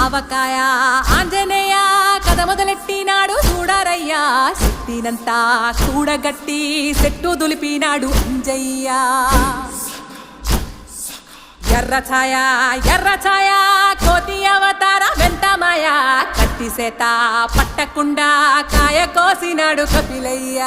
ఆవకాయ ఆంజనేయ కథ మొదలెట్టినాడు చూడారయ్యా శక్తినంతా కూడగట్టి చెట్టు దులిపినాడు అంజయ్య ఎర్ర ఛాయ కోతి అవతార వెంటమాయ కత్తి సేత పట్టకుండా కాయ కోసినాడు కపిలయ్య